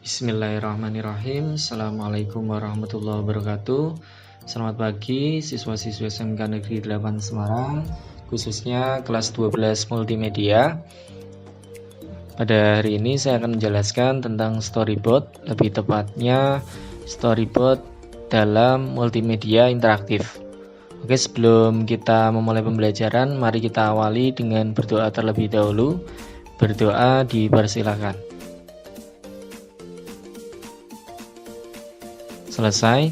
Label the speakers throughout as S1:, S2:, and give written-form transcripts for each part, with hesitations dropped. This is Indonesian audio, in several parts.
S1: Bismillahirrahmanirrahim. Assalamualaikum warahmatullahi wabarakatuh. Selamat pagi siswa-siswa SMK Negeri 8 Semarang, khususnya kelas 12 multimedia. Pada hari ini saya akan menjelaskan tentang storyboard, lebih tepatnya storyboard dalam multimedia interaktif. Oke, sebelum kita memulai pembelajaran, mari kita awali dengan berdoa terlebih dahulu. Berdoa dipersilakan. Selesai.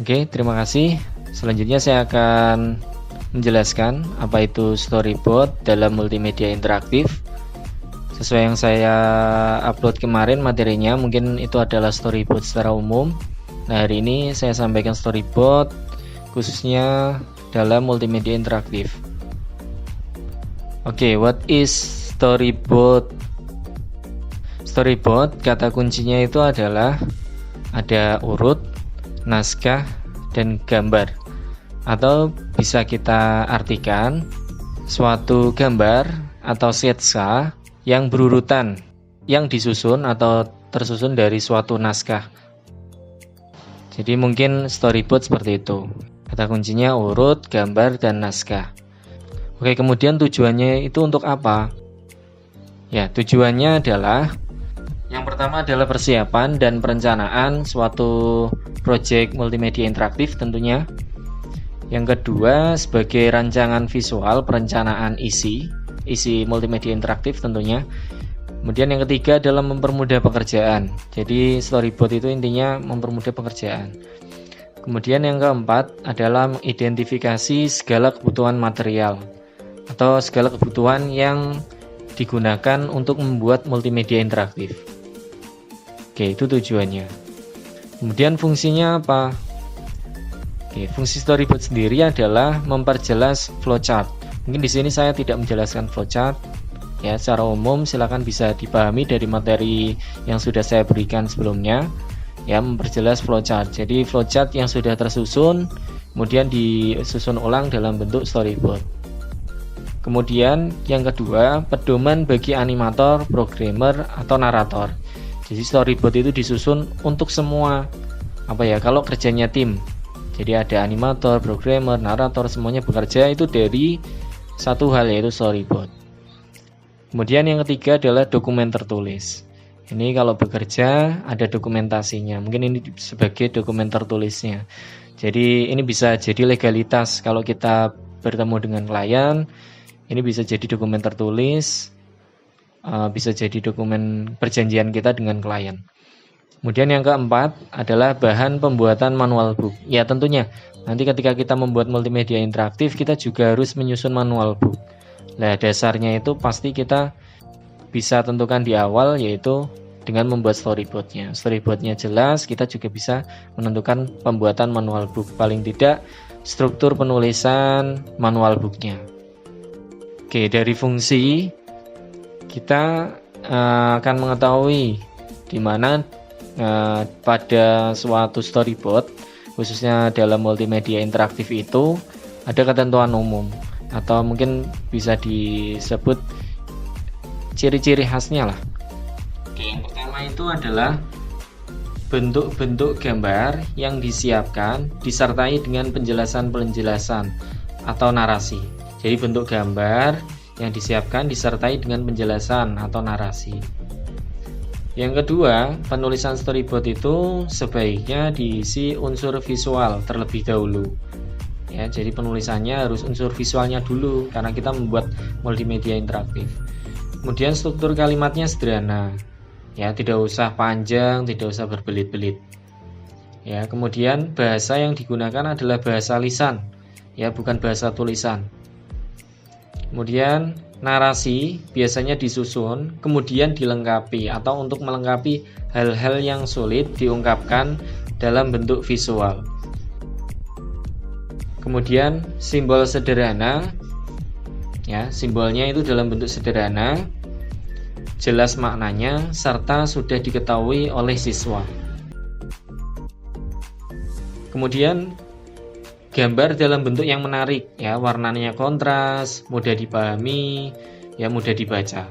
S1: Oke, terima kasih. Selanjutnya saya akan menjelaskan apa itu storyboard dalam multimedia interaktif. Sesuai yang saya upload kemarin materinya, mungkin itu adalah storyboard secara umum. Nah, hari ini saya sampaikan storyboard khususnya dalam multimedia interaktif. Oke, what is storyboard? Storyboard, kata kuncinya itu adalah ada urut, naskah, dan gambar. Atau bisa kita artikan suatu gambar atau sketsa yang berurutan, yang disusun atau tersusun dari suatu naskah. Jadi mungkin storyboard seperti itu. Kata kuncinya urut, gambar, dan naskah. Oke, kemudian tujuannya itu untuk apa? Ya, tujuannya adalah yang pertama adalah persiapan dan perencanaan suatu proyek multimedia interaktif tentunya. Yang kedua sebagai rancangan visual, perencanaan isi multimedia interaktif tentunya. Kemudian yang ketiga adalah mempermudah pekerjaan. Jadi storyboard itu intinya mempermudah pekerjaan. Kemudian yang keempat adalah mengidentifikasi segala kebutuhan material atau segala kebutuhan yang digunakan untuk membuat multimedia interaktif. Oke, itu tujuannya. Kemudian fungsinya apa? Oke, fungsi storyboard sendiri adalah memperjelas flowchart. Mungkin di sini saya tidak menjelaskan flowchart. Ya, secara umum silakan bisa dipahami dari materi yang sudah saya berikan sebelumnya. Ya, memperjelas flowchart. Jadi flowchart yang sudah tersusun kemudian disusun ulang dalam bentuk storyboard. Kemudian yang kedua, pedoman bagi animator, programmer, atau narator. Jadi storyboard itu disusun untuk semua kalau kerjanya tim. Jadi ada animator, programmer, narator, semuanya bekerja itu dari satu hal, yaitu storyboard. Kemudian yang ketiga adalah dokumen tertulis. Ini kalau bekerja ada dokumentasinya. Mungkin ini sebagai dokumen tertulisnya. Jadi ini bisa jadi legalitas kalau kita bertemu dengan klien. Ini bisa jadi dokumen tertulis, bisa jadi dokumen perjanjian kita dengan klien. Kemudian yang keempat adalah bahan pembuatan manual book. Ya tentunya nanti ketika kita membuat multimedia interaktif kita juga harus menyusun manual book. Nah, dasarnya itu pasti kita bisa tentukan di awal, yaitu dengan membuat storyboardnya. Storyboardnya jelas, kita juga bisa menentukan pembuatan manual book. Paling tidak struktur penulisan manual booknya. Oke, dari fungsi kita akan mengetahui di mana pada suatu storyboard, khususnya dalam multimedia interaktif itu ada ketentuan umum atau mungkin bisa disebut ciri-ciri khasnya lah. Oke, yang pertama itu adalah bentuk-bentuk gambar yang disiapkan disertai dengan penjelasan-penjelasan atau narasi. Jadi bentuk gambar yang disiapkan disertai dengan penjelasan atau narasi. Yang kedua, penulisan storyboard itu sebaiknya diisi unsur visual terlebih dahulu. Ya, jadi penulisannya harus unsur visualnya dulu karena kita membuat multimedia interaktif. Kemudian struktur kalimatnya sederhana. Ya, tidak usah panjang, tidak usah berbelit-belit. Ya, kemudian bahasa yang digunakan adalah bahasa lisan, ya, bukan bahasa tulisan. Kemudian narasi biasanya disusun kemudian dilengkapi atau untuk melengkapi hal-hal yang sulit diungkapkan dalam bentuk visual. Kemudian simbol sederhana, ya, simbolnya itu dalam bentuk sederhana, jelas maknanya serta sudah diketahui oleh siswa. Kemudian gambar dalam bentuk yang menarik, ya, warnanya kontras, mudah dipahami, ya, mudah dibaca.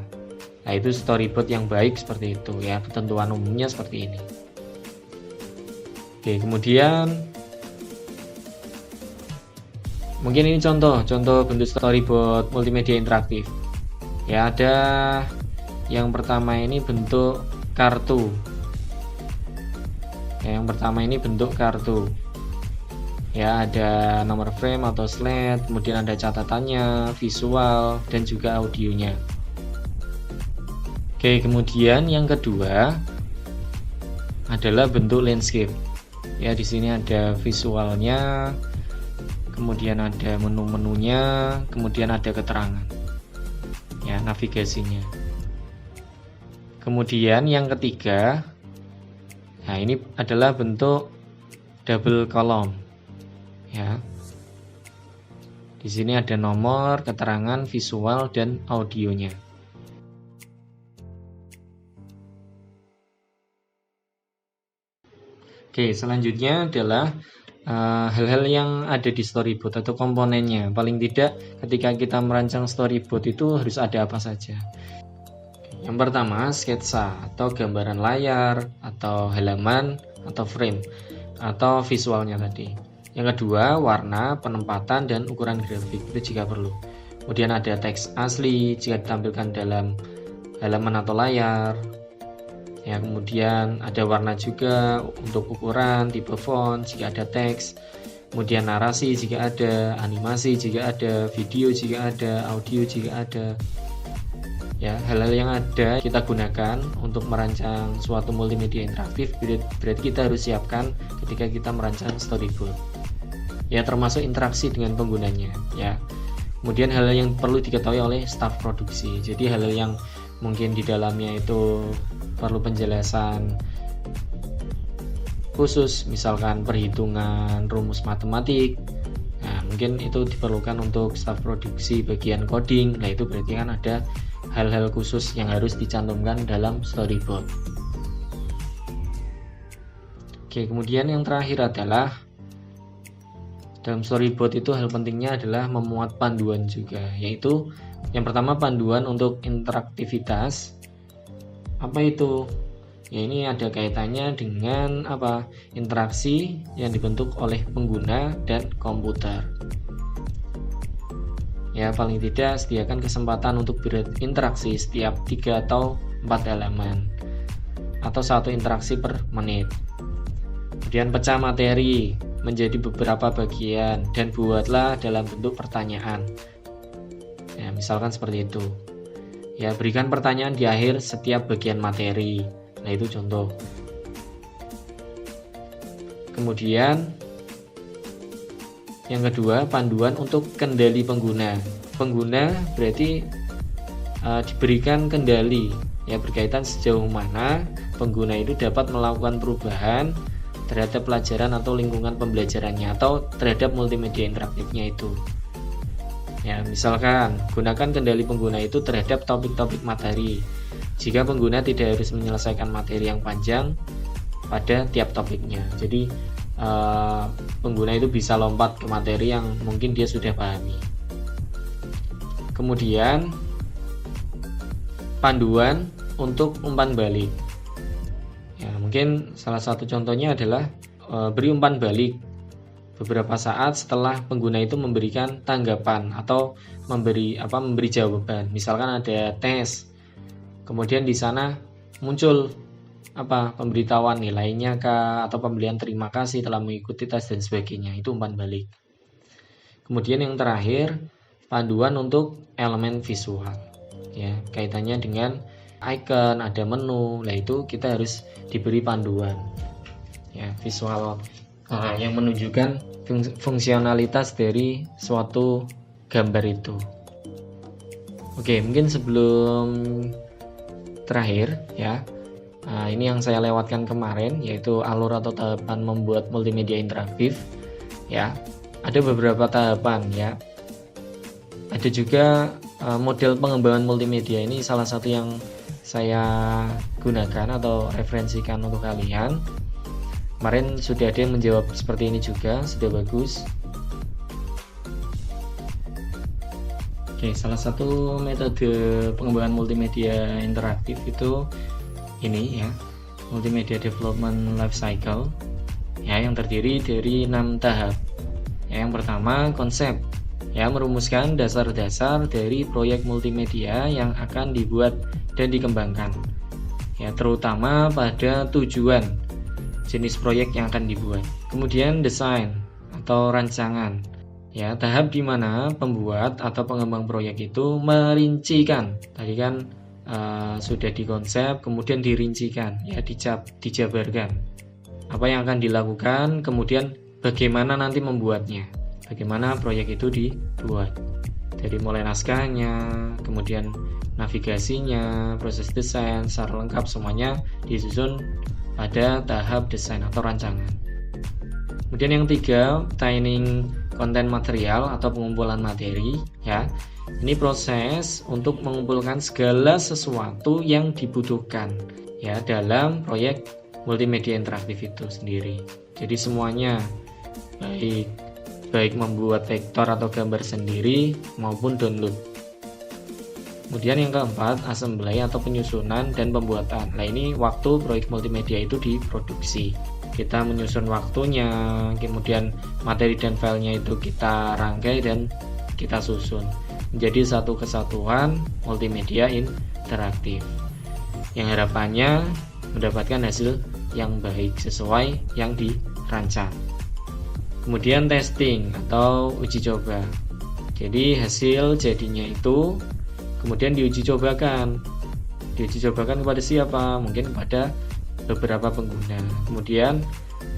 S1: Nah, itu storyboard yang baik seperti itu ya, ketentuan umumnya seperti ini. Oke, kemudian mungkin ini contoh bentuk storyboard multimedia interaktif. Ya, ada yang pertama ini bentuk kartu. Ya, yang pertama ini bentuk kartu. Ya, ada nomor frame atau slide, kemudian ada catatannya, visual, dan juga audionya. Oke, kemudian yang kedua adalah bentuk landscape. Ya, di sini ada visualnya, kemudian ada menu-menunya, kemudian ada keterangan. Ya, navigasinya. Kemudian yang ketiga, nah ini adalah bentuk double column. Ya. Di sini ada nomor, keterangan, visual, dan audionya. Oke, selanjutnya adalah hal-hal yang ada di storyboard atau komponennya. Paling tidak ketika kita merancang storyboard itu harus ada apa saja. Yang pertama, sketsa atau gambaran layar atau halaman atau frame atau visualnya tadi. Yang kedua, warna, penempatan, dan ukuran grafik itu jika perlu. Kemudian ada teks asli jika ditampilkan dalam halaman atau layar. Ya, kemudian ada warna juga untuk ukuran, tipe font jika ada teks, kemudian narasi jika ada, animasi jika ada, video jika ada, audio jika ada. Ya, hal-hal yang ada kita gunakan untuk merancang suatu multimedia interaktif, berarti kita harus siapkan ketika kita merancang storyboard. Ya, termasuk interaksi dengan penggunanya. Ya, kemudian hal-hal yang perlu diketahui oleh staf produksi. Jadi hal-hal yang mungkin di dalamnya itu perlu penjelasan khusus, misalkan perhitungan rumus matematik. Nah, mungkin itu diperlukan untuk staf produksi bagian coding. Nah, itu berarti kan ada hal-hal khusus yang harus dicantumkan dalam storyboard. Oke, kemudian yang terakhir adalah dalam storyboard itu hal pentingnya adalah memuat panduan juga, yaitu yang pertama panduan untuk interaktivitas. Apa itu? Ya, ini ada kaitannya dengan apa? Interaksi yang dibentuk oleh pengguna dan komputer. Ya, paling tidak sediakan kesempatan untuk berinteraksi setiap 3 atau 4 halaman atau 1 interaksi per menit. Kemudian pecah materi menjadi beberapa bagian dan buatlah dalam bentuk pertanyaan. Ya, misalkan seperti itu. Ya, berikan pertanyaan di akhir setiap bagian materi. Nah, itu contoh. Kemudian yang kedua, panduan untuk kendali pengguna. Pengguna berarti diberikan kendali, ya, berkaitan sejauh mana pengguna itu dapat melakukan perubahan terhadap pelajaran atau lingkungan pembelajarannya atau terhadap multimedia interaktifnya itu. Ya, misalkan gunakan kendali pengguna itu terhadap topik-topik materi. Jika pengguna tidak harus menyelesaikan materi yang panjang pada tiap topiknya. Jadi pengguna itu bisa lompat ke materi yang mungkin dia sudah pahami. Kemudian panduan untuk umpan balik. Ya, mungkin salah satu contohnya adalah beri umpan balik beberapa saat setelah pengguna itu memberikan tanggapan atau memberi jawaban. Misalkan ada tes, kemudian di sana muncul pemberitahuan nilainya kah, atau pembelian terima kasih telah mengikuti tes dan sebagainya. Itu umpan balik. Kemudian yang terakhir, panduan untuk elemen visual. Ya, kaitannya dengan icon, ada menu. Nah, itu kita harus diberi panduan. Ya, visual yang menunjukkan fungsionalitas dari suatu gambar itu. Oke, mungkin sebelum terakhir ya, ini yang saya lewatkan kemarin, yaitu alur atau tahapan membuat multimedia interaktif. Ya, ada beberapa tahapan ya. Ada juga model pengembangan multimedia. Ini salah satu yang saya gunakan atau referensikan untuk kalian. Kemarin sudah ada yang menjawab seperti ini juga, sudah bagus. Oke, salah satu metode pengembangan multimedia interaktif itu ini ya, multimedia development life cycle ya, yang terdiri dari 6 tahap. Ya, yang pertama konsep, ya, merumuskan dasar-dasar dari proyek multimedia yang akan dibuat dan dikembangkan, ya, terutama pada tujuan jenis proyek yang akan dibuat. Kemudian desain atau rancangan, ya, tahap di mana pembuat atau pengembang proyek itu merincikan. Tadi kan sudah dikonsep, kemudian dirincikan, ya, dijabarkan apa yang akan dilakukan, kemudian bagaimana nanti membuatnya, bagaimana proyek itu dibuat, dari mulai naskahnya, kemudian navigasinya, proses desain secara lengkap, semuanya disusun pada tahap desain atau rancangan. Kemudian yang ketiga, obtaining konten material atau pengumpulan materi, ya. Ini proses untuk mengumpulkan segala sesuatu yang dibutuhkan, ya, dalam proyek multimedia interaktif itu sendiri. Jadi semuanya, baik membuat vektor atau gambar sendiri maupun download. Kemudian yang keempat, assembly atau penyusunan dan pembuatan. Nah, ini waktu proyek multimedia itu diproduksi. Kita menyusun waktunya, kemudian materi dan filenya itu kita rangkai dan kita susun menjadi satu kesatuan multimedia interaktif, yang harapannya mendapatkan hasil yang baik sesuai yang dirancang. Kemudian testing atau uji coba. Jadi hasil jadinya itu kemudian diuji cobakan. Diuji cobakan kepada siapa? Mungkin kepada beberapa pengguna, kemudian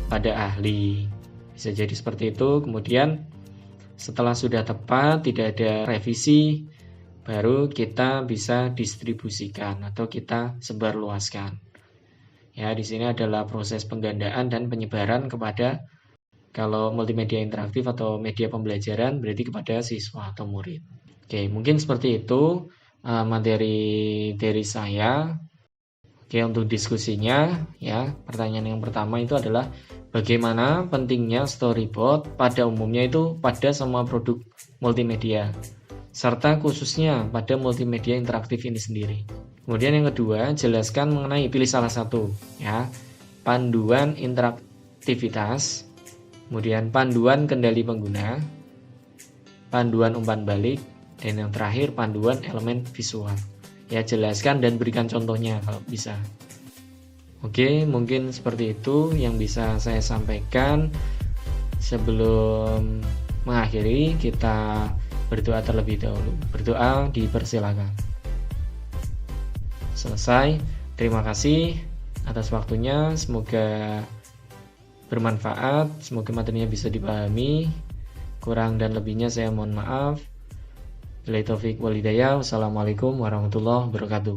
S1: pada ahli. Bisa jadi seperti itu. Kemudian setelah sudah tepat, tidak ada revisi, baru kita bisa distribusikan atau kita sebarluaskan. Ya, di sini adalah proses penggandaan dan penyebaran kepada, kalau multimedia interaktif atau media pembelajaran, berarti kepada siswa atau murid. Oke, mungkin seperti itu materi dari saya. Oke, untuk diskusinya, ya, pertanyaan yang pertama itu adalah bagaimana pentingnya storyboard pada umumnya itu pada semua produk multimedia, serta khususnya pada multimedia interaktif ini sendiri. Kemudian yang kedua, jelaskan mengenai, pilih salah satu, ya, panduan interaktivitas, kemudian panduan kendali pengguna, panduan umpan balik, dan yang terakhir panduan elemen visual. Ya, jelaskan dan berikan contohnya kalau bisa. Oke, mungkin seperti itu yang bisa saya sampaikan. Sebelum mengakhiri, kita berdoa terlebih dahulu. Berdoa dipersilakan. Selesai. Terima kasih atas waktunya. Semoga bermanfaat. Semoga materinya bisa dipahami. Kurang dan lebihnya saya mohon maaf. Billahi taufik wal hidayah. Wassalamualaikum warahmatullahi wabarakatuh.